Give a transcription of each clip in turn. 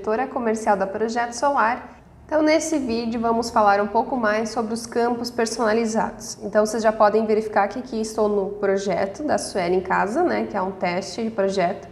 diretora comercial da Projeto Solar. Então, nesse vídeo vamos falar um pouco mais sobre os campos personalizados. Então, vocês já podem verificar que aqui estou no projeto da Sueli em Casa, né, que é um teste de projeto.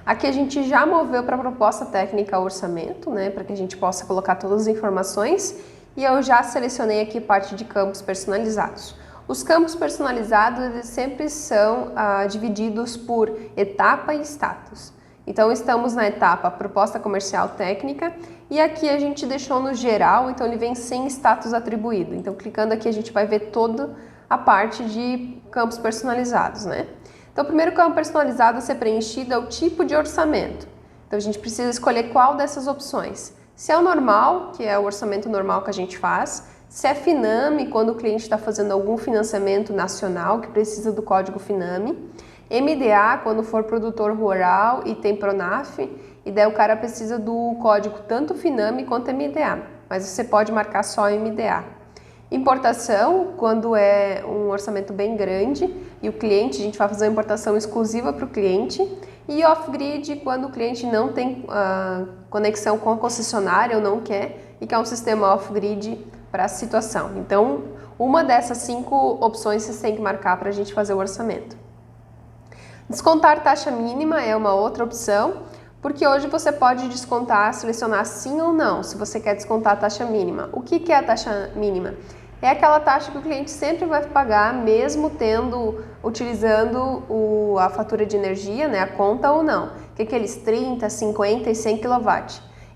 Aqui a gente já moveu para a proposta técnica orçamento, né, para que a gente possa colocar todas as informações. E eu já selecionei aqui parte de campos personalizados. Os campos personalizados eles sempre são divididos por etapa e status. Então estamos na etapa proposta comercial técnica e aqui a gente deixou no geral, então ele vem sem status atribuído. Então clicando aqui a gente vai ver toda a parte de campos personalizados, né? Então o primeiro campo personalizado a ser preenchido é o tipo de orçamento. Então a gente precisa escolher qual dessas opções. Se é o normal, que é o orçamento normal que a gente faz, se é Finame, quando o cliente está fazendo algum financiamento nacional que precisa do código Finame, MDA, quando for produtor rural e tem Pronaf, e daí o cara precisa do código tanto Finame quanto MDA, mas você pode marcar só MDA. Importação, quando é um orçamento bem grande e o cliente, a gente vai fazer uma importação exclusiva para o cliente. E off-grid, quando o cliente não tem conexão com a concessionária ou não quer e quer um sistema off-grid para a situação. Então, uma dessas 5 opções vocês têm que marcar para a gente fazer o orçamento. Descontar taxa mínima é uma outra opção, porque hoje você pode descontar, selecionar sim ou não, se você quer descontar a taxa mínima. O que é a taxa mínima? É aquela taxa que o cliente sempre vai pagar, mesmo utilizando a fatura de energia, né, a conta ou não, que é aqueles 30, 50 e 100 kW.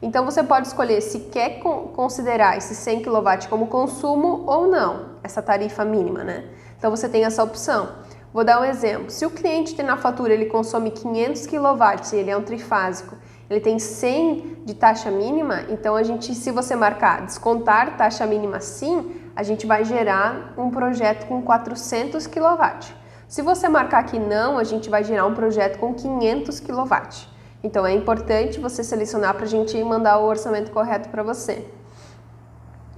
Então você pode escolher se quer considerar esse 100 kW como consumo ou não, essa tarifa mínima, né? Então você tem essa opção. Vou dar um exemplo. Se o cliente tem na fatura, ele consome 500 kW e ele é um trifásico, ele tem 100 de taxa mínima, então se você marcar descontar taxa mínima sim, a gente vai gerar um projeto com 400 kW. Se você marcar que não, a gente vai gerar um projeto com 500 kW. Então é importante você selecionar para a gente mandar o orçamento correto para você.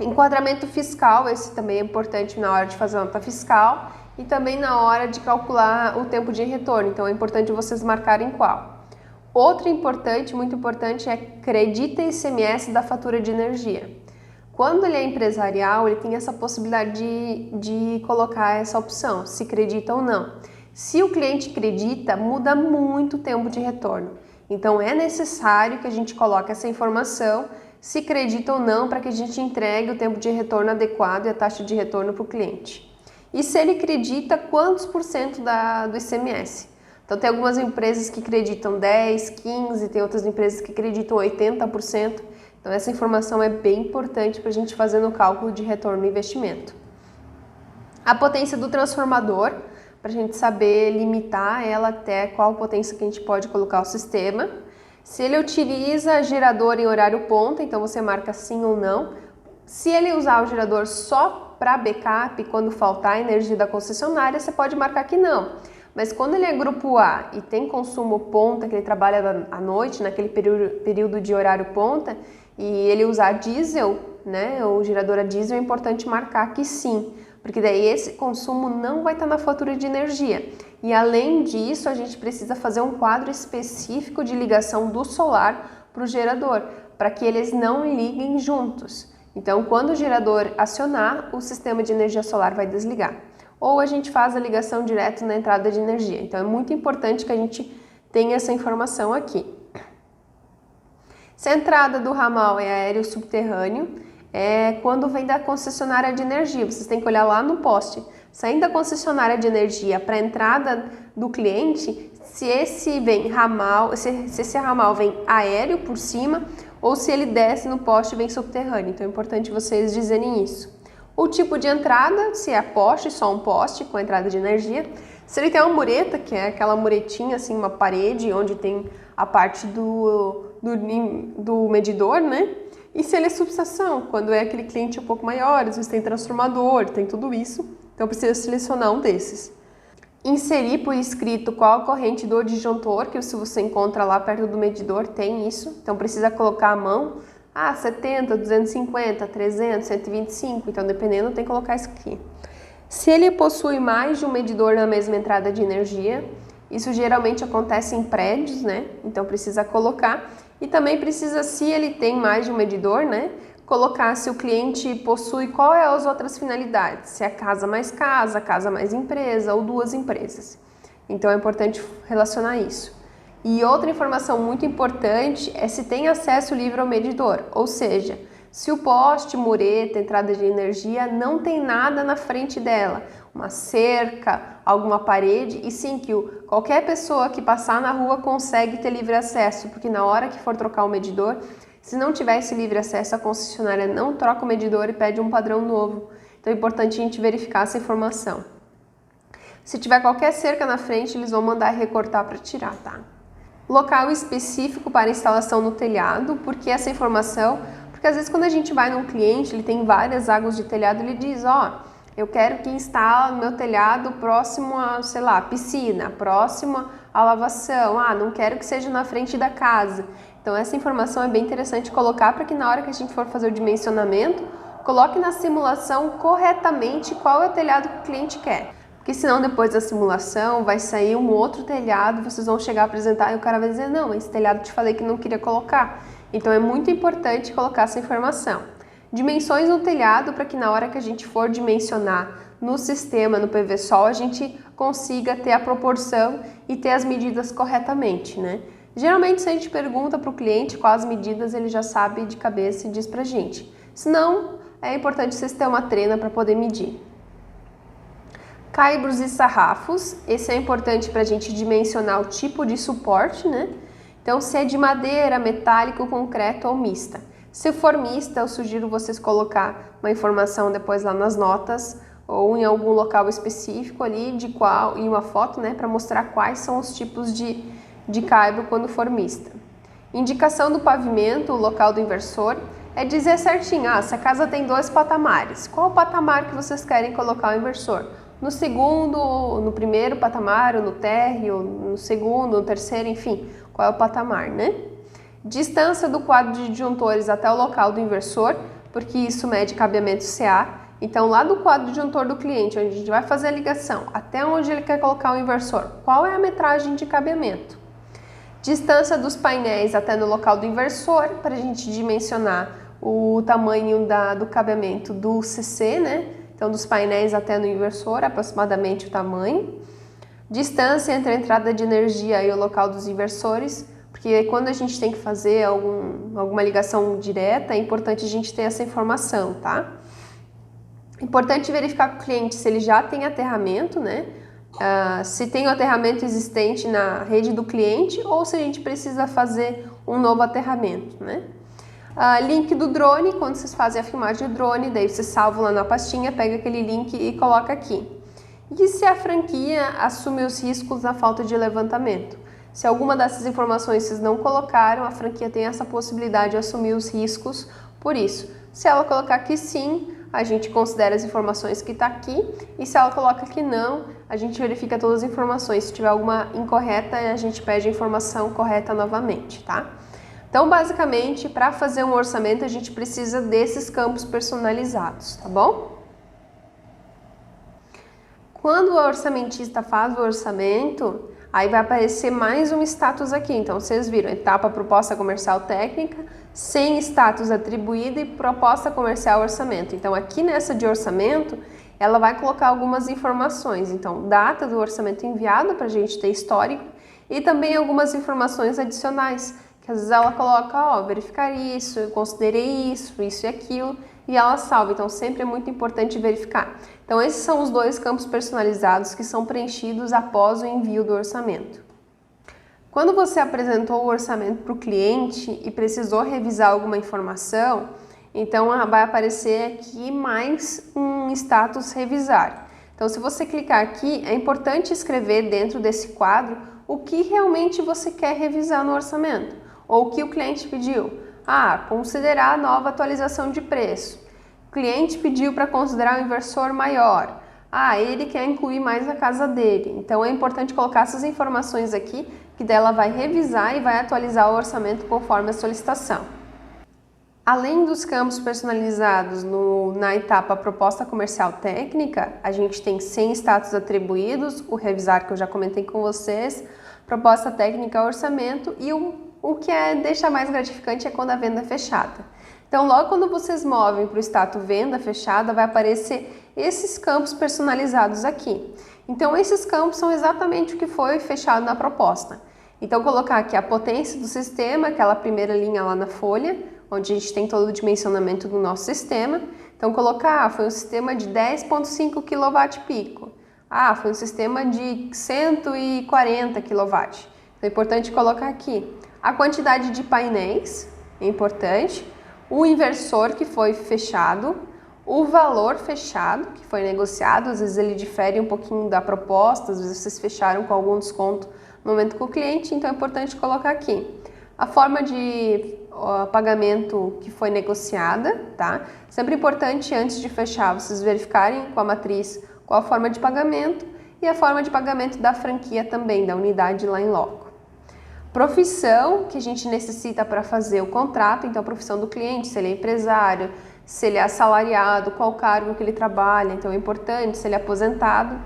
Enquadramento fiscal, esse também é importante na hora de fazer a nota fiscal e também na hora de calcular o tempo de retorno, então é importante vocês marcarem qual. Outro importante, muito importante, é crédito ICMS da fatura de energia. Quando ele é empresarial, ele tem essa possibilidade de colocar essa opção, se acredita ou não. Se o cliente acredita, muda muito o tempo de retorno. Então é necessário que a gente coloque essa informação, se acredita ou não, para que a gente entregue o tempo de retorno adequado e a taxa de retorno para o cliente. E se ele acredita, quantos por cento do ICMS? Então tem algumas empresas que acreditam 10, 15, tem outras empresas que acreditam 80%. Então essa informação é bem importante para a gente fazer no cálculo de retorno no investimento. A potência do transformador, para a gente saber limitar ela até qual potência que a gente pode colocar o sistema. Se ele utiliza gerador em horário ponta, então você marca sim ou não. Se ele usar o gerador só para backup, quando faltar a energia da concessionária, você pode marcar que não. Mas quando ele é grupo A e tem consumo ponta, que ele trabalha à noite, naquele período de horário ponta, e ele usar diesel, né, o gerador a diesel, é importante marcar que sim, porque daí esse consumo não vai estar na fatura de energia. E além disso, a gente precisa fazer um quadro específico de ligação do solar para o gerador, para que eles não liguem juntos. Então, quando o gerador acionar, o sistema de energia solar vai desligar. Ou a gente faz a ligação direto na entrada de energia. Então, é muito importante que a gente tenha essa informação aqui. Se a entrada do ramal é aéreo subterrâneo, é quando vem da concessionária de energia. Vocês têm que olhar lá no poste. Saindo da concessionária de energia para a entrada do cliente, se esse ramal vem aéreo por cima ou se ele desce no poste e vem subterrâneo. Então é importante vocês dizerem isso. O tipo de entrada, se é poste, só um poste com entrada de energia. Se ele tem uma mureta, que é aquela muretinha, assim, uma parede onde tem a parte do medidor, né? E se ele é subestação, quando é aquele cliente um pouco maior, às vezes tem transformador, tem tudo isso. Então precisa selecionar um desses. Inserir por escrito qual a corrente do disjuntor, que se você encontra lá perto do medidor, tem isso. Então precisa colocar a mão. 70, 250, 300, 125, então dependendo tem que colocar isso aqui. Se ele possui mais de um medidor na mesma entrada de energia, Isso geralmente acontece em prédios, né? Então precisa colocar. E também precisa, se ele tem mais de um medidor, né? Colocar se o cliente possui qual é as outras finalidades. Se é casa mais empresa ou duas empresas. Então é importante relacionar isso. E outra informação muito importante é se tem acesso livre ao medidor, ou seja, se o poste, mureta, entrada de energia não tem nada na frente dela, uma cerca, alguma parede, e sim que qualquer pessoa que passar na rua consegue ter livre acesso, porque na hora que for trocar o medidor, se não tiver esse livre acesso, a concessionária não troca o medidor e pede um padrão novo. Então é importante a gente verificar essa informação. Se tiver qualquer cerca na frente, eles vão mandar recortar para tirar, tá? Local específico para instalação no telhado, porque essa informação, porque às vezes quando a gente vai num cliente, ele tem várias águas de telhado, ele diz, eu quero que instale no meu telhado próximo a, sei lá, piscina, próximo à lavação, não quero que seja na frente da casa. Então essa informação é bem interessante colocar para que na hora que a gente for fazer o dimensionamento, coloque na simulação corretamente qual é o telhado que o cliente quer. Porque senão depois da simulação vai sair um outro telhado, vocês vão chegar a apresentar e o cara vai dizer, não, esse telhado te falei que não queria colocar. Então é muito importante colocar essa informação. Dimensões no telhado para que na hora que a gente for dimensionar no sistema, no PVSOL, a gente consiga ter a proporção e ter as medidas corretamente, né? Geralmente se a gente pergunta para o cliente quais as medidas, ele já sabe de cabeça e diz pra gente. Senão, é importante vocês terem uma trena para poder medir. Caibros e sarrafos, esse é importante para a gente dimensionar o tipo de suporte, né? Então, se é de madeira, metálico, concreto ou mista. Se for mista, eu sugiro vocês colocar uma informação depois lá nas notas ou em algum local específico ali de qual e uma foto, né, para mostrar quais são os tipos de caibro quando for mista. Indicação do pavimento, o local do inversor, é dizer certinho, se a casa tem 2 patamares, qual o patamar que vocês querem colocar o inversor? No segundo, no primeiro patamar, ou no térreo, no segundo, no terceiro, enfim, qual é o patamar, né? Distância do quadro de disjuntores até o local do inversor, porque isso mede cabeamento CA. Então, lá do quadro de disjuntor do cliente, onde a gente vai fazer a ligação, até onde ele quer colocar o inversor, qual é a metragem de cabeamento? Distância dos painéis até no local do inversor, para a gente dimensionar o tamanho do cabeamento do CC, né? Então, dos painéis até no inversor, aproximadamente o tamanho. Distância entre a entrada de energia e o local dos inversores, porque quando a gente tem que fazer alguma ligação direta, é importante a gente ter essa informação, tá? Importante verificar com o cliente se ele já tem aterramento, né? Se tem o aterramento existente na rede do cliente ou se a gente precisa fazer um novo aterramento, né? Link do drone, quando vocês fazem a filmagem do drone, daí vocês salvam lá na pastinha, pega aquele link e coloca aqui. E se a franquia assume os riscos na falta de levantamento? Se alguma dessas informações vocês não colocaram, a franquia tem essa possibilidade de assumir os riscos por isso. Se ela colocar que sim, a gente considera as informações que está aqui, e se ela coloca que não, a gente verifica todas as informações. Se tiver alguma incorreta, a gente pede a informação correta novamente, tá? Então, basicamente, para fazer um orçamento, a gente precisa desses campos personalizados, tá bom? Quando o orçamentista faz o orçamento, aí vai aparecer mais um status aqui. Então, vocês viram, etapa proposta comercial técnica, sem status atribuído e proposta comercial orçamento. Então, aqui nessa de orçamento, ela vai colocar algumas informações. Então, data do orçamento enviado, para a gente ter histórico, e também algumas informações adicionais, que às vezes ela coloca, verificar isso, eu considerei isso e aquilo, e ela salva. Então, sempre é muito importante verificar. Então, esses são os 2 campos personalizados que são preenchidos após o envio do orçamento. Quando você apresentou o orçamento para o cliente e precisou revisar alguma informação, então vai aparecer aqui mais um status revisar. Então, se você clicar aqui, é importante escrever dentro desse quadro o que realmente você quer revisar no orçamento, ou o que o cliente pediu. Considerar a nova atualização de preço. O cliente pediu para considerar o inversor maior. Ele quer incluir mais a casa dele. Então é importante colocar essas informações aqui, que dela vai revisar e vai atualizar o orçamento conforme a solicitação. Além dos campos personalizados na etapa proposta comercial técnica, a gente tem 100 status atribuídos, o revisar que eu já comentei com vocês, proposta técnica orçamento e o que deixa mais gratificante é quando a venda é fechada. Então, logo quando vocês movem para o status venda fechada, vai aparecer esses campos personalizados aqui. Então, esses campos são exatamente o que foi fechado na proposta. Então, colocar aqui a potência do sistema, aquela primeira linha lá na folha, onde a gente tem todo o dimensionamento do nosso sistema. Então, colocar, foi um sistema de 10,5 kW-pico. Foi um sistema de 140 kW. Então, é importante colocar aqui a quantidade de painéis, é importante, o inversor que foi fechado, o valor fechado, que foi negociado, às vezes ele difere um pouquinho da proposta, às vezes vocês fecharam com algum desconto no momento com o cliente, então é importante colocar aqui. A forma de pagamento que foi negociada, tá? Sempre importante, antes de fechar, vocês verificarem com a matriz qual a forma de pagamento e a forma de pagamento da franquia também, da unidade lá em loco. Profissão que a gente necessita para fazer o contrato, então a profissão do cliente, se ele é empresário, se ele é assalariado, qual cargo que ele trabalha, então é importante, se ele é aposentado.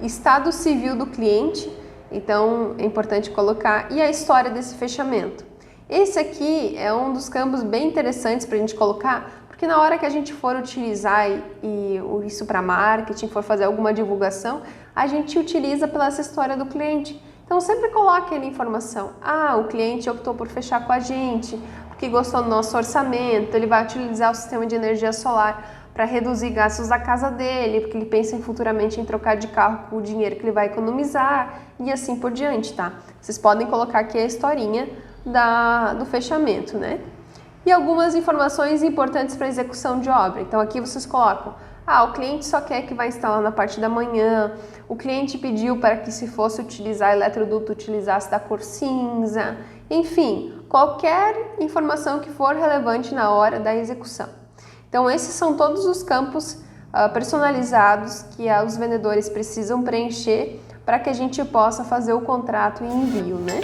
Estado civil do cliente, então é importante colocar, e a história desse fechamento. Esse aqui é um dos campos bem interessantes para a gente colocar, porque na hora que a gente for utilizar isso para marketing, for fazer alguma divulgação, a gente utiliza pela essa história do cliente. Então sempre coloque ali a informação. O cliente optou por fechar com a gente, porque gostou do nosso orçamento, ele vai utilizar o sistema de energia solar para reduzir gastos da casa dele, porque ele pensa futuramente em trocar de carro com o dinheiro que ele vai economizar e assim por diante, tá? Vocês podem colocar aqui a historinha do fechamento, né? E algumas informações importantes para execução de obra. Então aqui vocês colocam, o cliente só quer que vai instalar na parte da manhã, o cliente pediu para que se fosse utilizar eletroduto, utilizasse da cor cinza, enfim, qualquer informação que for relevante na hora da execução. Então esses são todos os campos personalizados que os vendedores precisam preencher para que a gente possa fazer o contrato e envio, né?